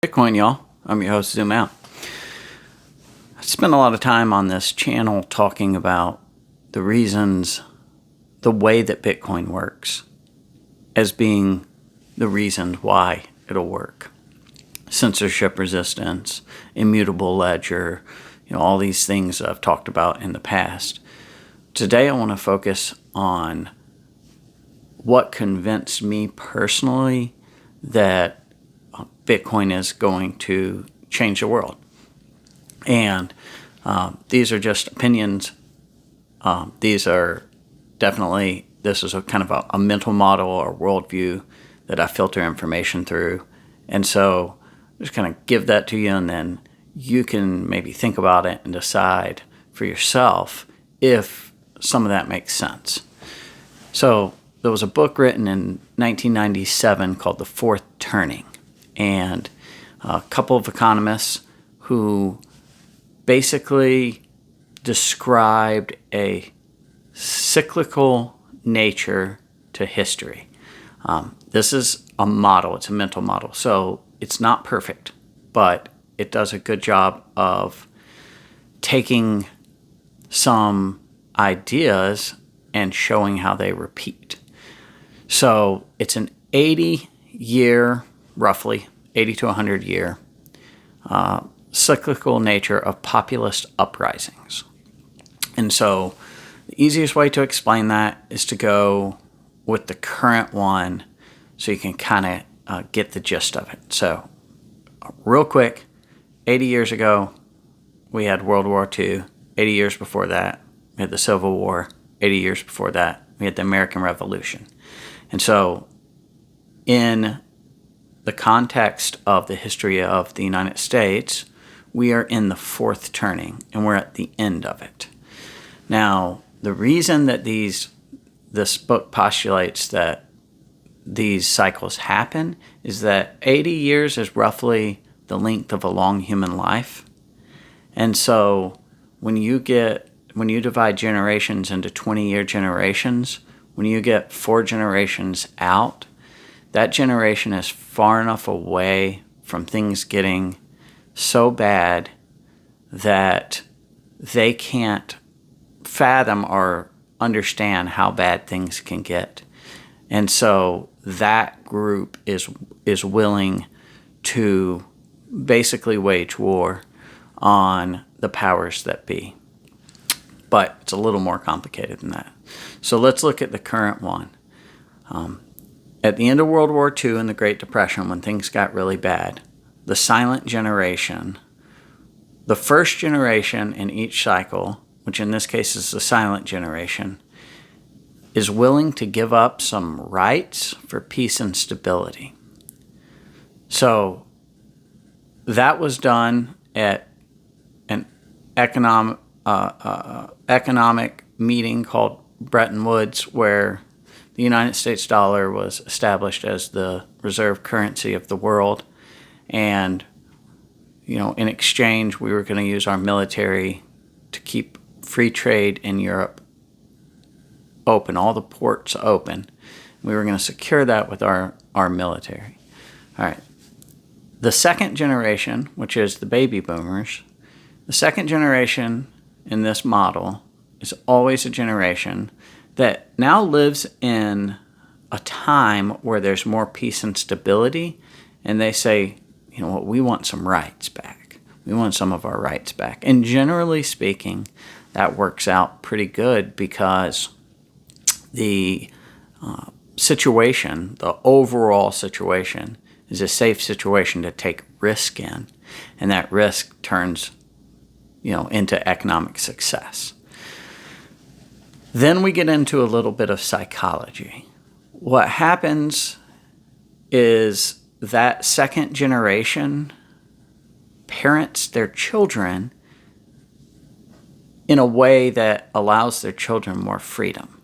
Bitcoin, y'all. I'm your host, Zoom Out. I spend a lot of time on this channel talking about the reasons, the way that Bitcoin works as being the reason why it'll work. Censorship resistance, immutable ledger, all these things I've talked about in the past. Today I want to focus on what convinced me personally that Bitcoin is going to change the world. And these are just opinions. These are definitely, this is a kind of a mental model or worldview that I filter information through. And so I'm just going to give that to you, and then you can maybe think about it and decide for yourself if some of that makes sense. So there was a book written in 1997 called The Fourth Turning. And a couple of economists who basically described a cyclical nature to history. This is a model. It's a mental model. So it's not perfect, but it does a good job of taking some ideas and showing how they repeat. So it's an 80-year, roughly 80 to 100 year cyclical nature of populist uprisings. And so the easiest way to explain that is to go with the current one so you can kind of get the gist of it. So real quick, 80 years ago, we had World War II. 80 years before that, we had the Civil War. 80 years before that, we had the American Revolution. And so in the context of the history of the United States, we are in the fourth turning, and we're at the end of it. Now, the reason that this book postulates that these cycles happen is that 80 years is roughly the length of a long human life. And so when you divide generations into 20-year generations, when you get 4 generations out, that generation is far enough away from things getting so bad that they can't fathom or understand how bad things can get. And so that group is willing to basically wage war on the powers that be. But it's a little more complicated than that. So let's look at the current one. At the end of World War II and the Great Depression, when things got really bad, the silent generation, the first generation in each cycle, which in this case is the silent generation, is willing to give up some rights for peace and stability. So that was done at an economic meeting called Bretton Woods, where the United States dollar was established as the reserve currency of the world. And, in exchange, we were going to use our military to keep free trade in Europe open, all the ports open. We were going to secure that with our military. All right. The second generation, which is the baby boomers, the second generation in this model is always a generation that now lives in a time where there's more peace and stability, and they say, you know what, we want some rights back. We want some of our rights back. And generally speaking, that works out pretty good because the situation, the overall situation, is a safe situation to take risk in, and that risk turns, into economic success. Then we get into a little bit of psychology. What happens is that second generation parents their children in a way that allows their children more freedom.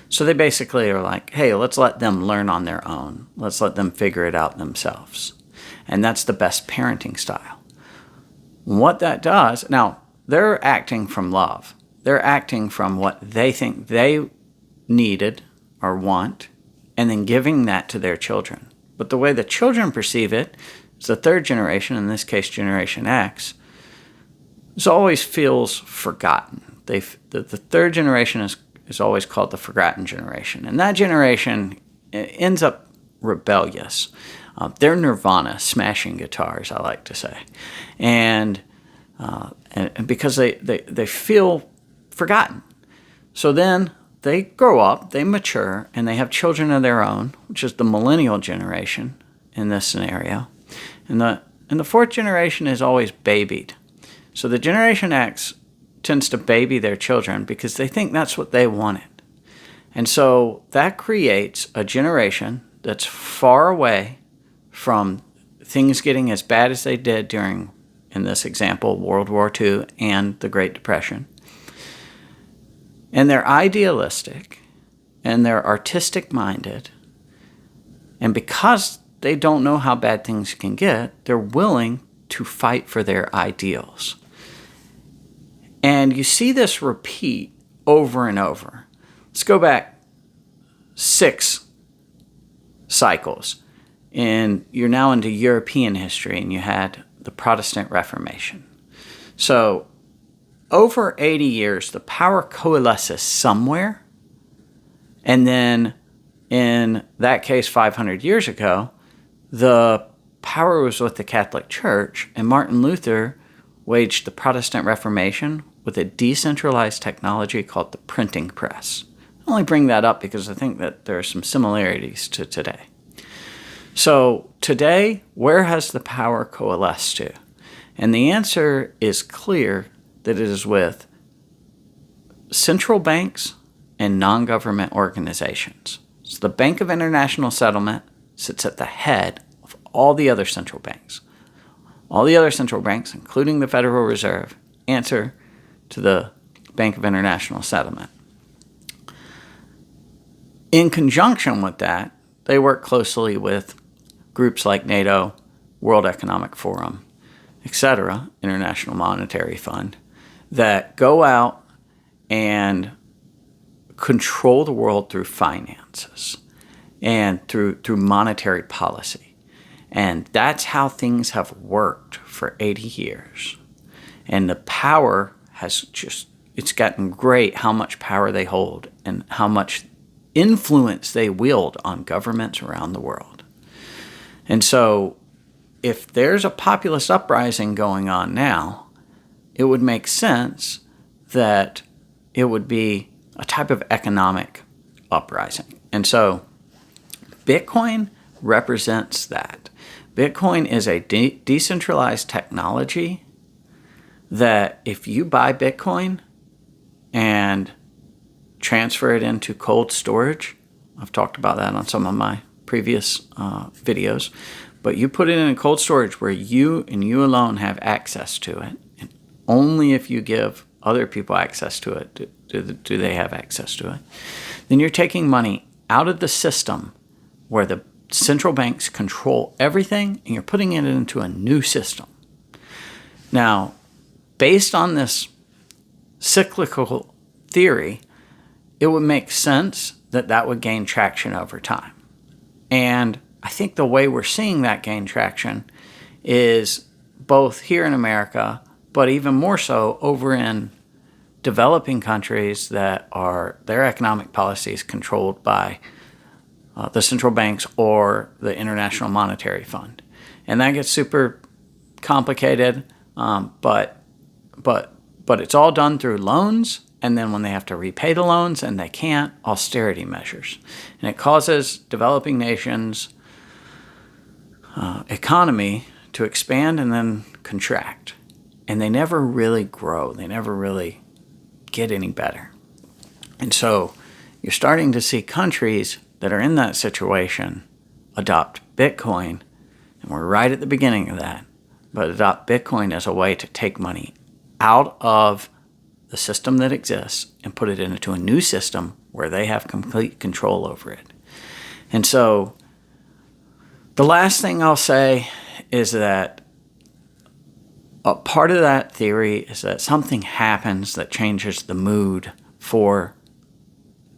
So they basically are like, hey, let's let them learn on their own. Let's let them figure it out themselves. And that's the best parenting style. What that does, now, they're acting from love. They're acting from what they think they needed or want, and then giving that to their children. But the way the children perceive it the third generation, in this case Generation X, always feels forgotten. The third generation is always called the forgotten generation. And that generation ends up rebellious. They're Nirvana, smashing guitars, I like to say. And because they feel forgotten. So then they grow up, they mature, and they have children of their own, which is the millennial generation in this scenario. And the fourth generation is always babied. So the Generation X tends to baby their children because they think that's what they wanted. And so that creates a generation that's far away from things getting as bad as they did during, in this example, World War II and the Great Depression. And they're idealistic, and they're artistic-minded. And because they don't know how bad things can get, they're willing to fight for their ideals. And you see this repeat over and over. Let's go back 6 cycles. And you're now into European history, and you had the Protestant Reformation. So over 80 years, the power coalesces somewhere. And then in that case, 500 years ago, the power was with the Catholic Church, and Martin Luther waged the Protestant Reformation with a decentralized technology called the printing press. I only bring that up because I think that there are some similarities to today. So today, where has the power coalesced to? And the answer is clear that it is with central banks and non-government organizations. So the Bank of International Settlement sits at the head of all the other central banks. All the other central banks, including the Federal Reserve, answer to the Bank of International Settlement. In conjunction with that, they work closely with groups like NATO, World Economic Forum, etc., International Monetary Fund, that go out and control the world through finances and through monetary policy. And that's how things have worked for 80 years. And the power has it's gotten great how much power they hold and how much influence they wield on governments around the world. And so if there's a populist uprising going on now, it would make sense that it would be a type of economic uprising. And so Bitcoin represents that. Bitcoin is a decentralized technology that if you buy Bitcoin and transfer it into cold storage, I've talked about that on some of my previous videos, but you put it in a cold storage where you and you alone have access to it, and only if you give other people access to it do they have access to it, then you're taking money out of the system where the central banks control everything, and you're putting it into a new system. Now, based on this cyclical theory, it would make sense that that would gain traction over time. And I think the way we're seeing that gain traction is both here in America, but even more so over in developing countries that are their economic policies controlled by the central banks or the International Monetary Fund. And that gets super complicated, but it's all done through loans, and then when they have to repay the loans and they can't, austerity measures. And it causes developing nations' economy to expand and then contract. And they never really grow. They never really get any better. And so you're starting to see countries that are in that situation adopt Bitcoin, and we're right at the beginning of that, but adopt Bitcoin as a way to take money out of the system that exists and put it into a new system where they have complete control over it. And so the last thing I'll say is that a part of that theory is that something happens that changes the mood for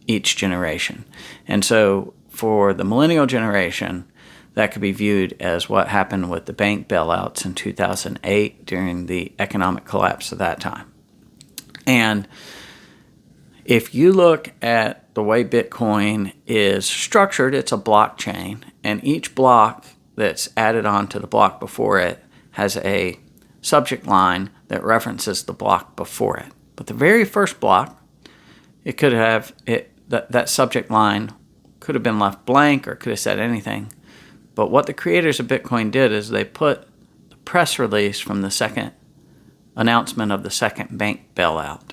each generation. And so for the millennial generation, that could be viewed as what happened with the bank bailouts in 2008 during the economic collapse of that time. And if you look at the way Bitcoin is structured, it's a blockchain, and each block that's added on to the block before it has a subject line that references the block before it. But the very first block, it could have that subject line could have been left blank or could have said anything. But what the creators of Bitcoin did is they put the press release from the second announcement of the second bank bailout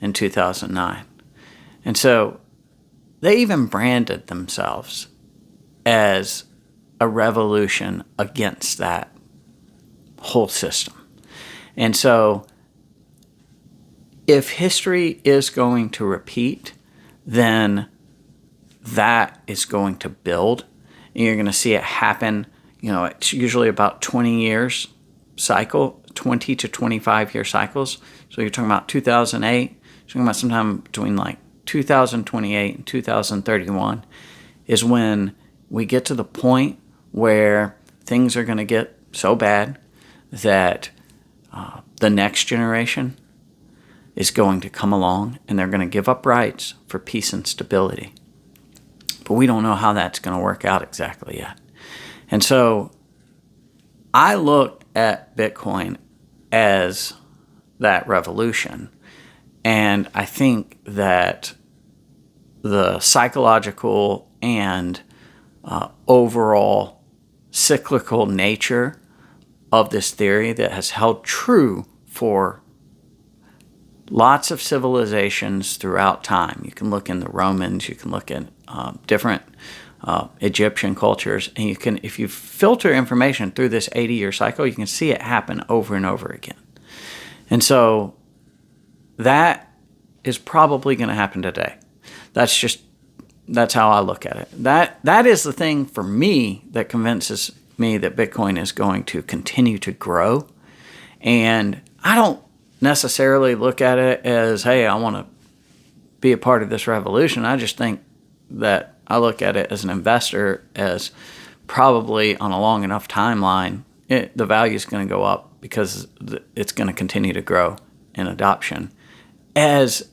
in 2009. And so they even branded themselves as a revolution against that whole system. And so if history is going to repeat, then that is going to build. And you're going to see it happen. It's usually about 20 years cycle, 20 to 25 year cycles. So you're talking about 2008, you're talking about sometime between like 2028 and 2031 is when we get to the point where things are going to get so bad that the next generation is going to come along and they're going to give up rights for peace and stability. But we don't know how that's going to work out exactly yet. And so I look at Bitcoin as that revolution. And I think that the psychological and overall cyclical nature of this theory that has held true for lots of civilizations throughout time. You can look in the Romans, you can look at different Egyptian cultures, and you can, if you filter information through this 80-year cycle, you can see it happen over and over again. And so that is probably going to happen today. That's how I look at it. That is the thing for me that convinces me that Bitcoin is going to continue to grow. And I don't necessarily look at it as, hey, I want to be a part of this revolution. I just think that I look at it as an investor as probably on a long enough timeline, the value is going to go up because it's going to continue to grow in adoption as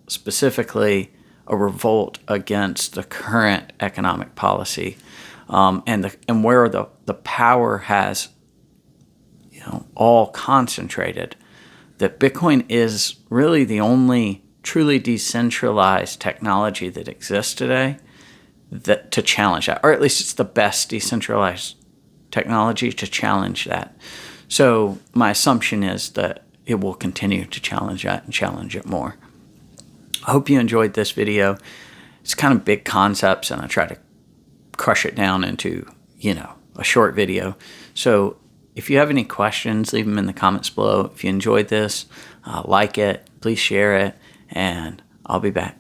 specifically a revolt against the current economic policy and where the power has all concentrated, that Bitcoin is really the only truly decentralized technology that exists today to challenge that, or at least it's the best decentralized technology to challenge that. So my assumption is that it will continue to challenge that and challenge it more. I hope you enjoyed this video. It's kind of big concepts, and I try to crush it down into, a short video. So if you have any questions, leave them in the comments below. If you enjoyed this, like it, please share it, and I'll be back.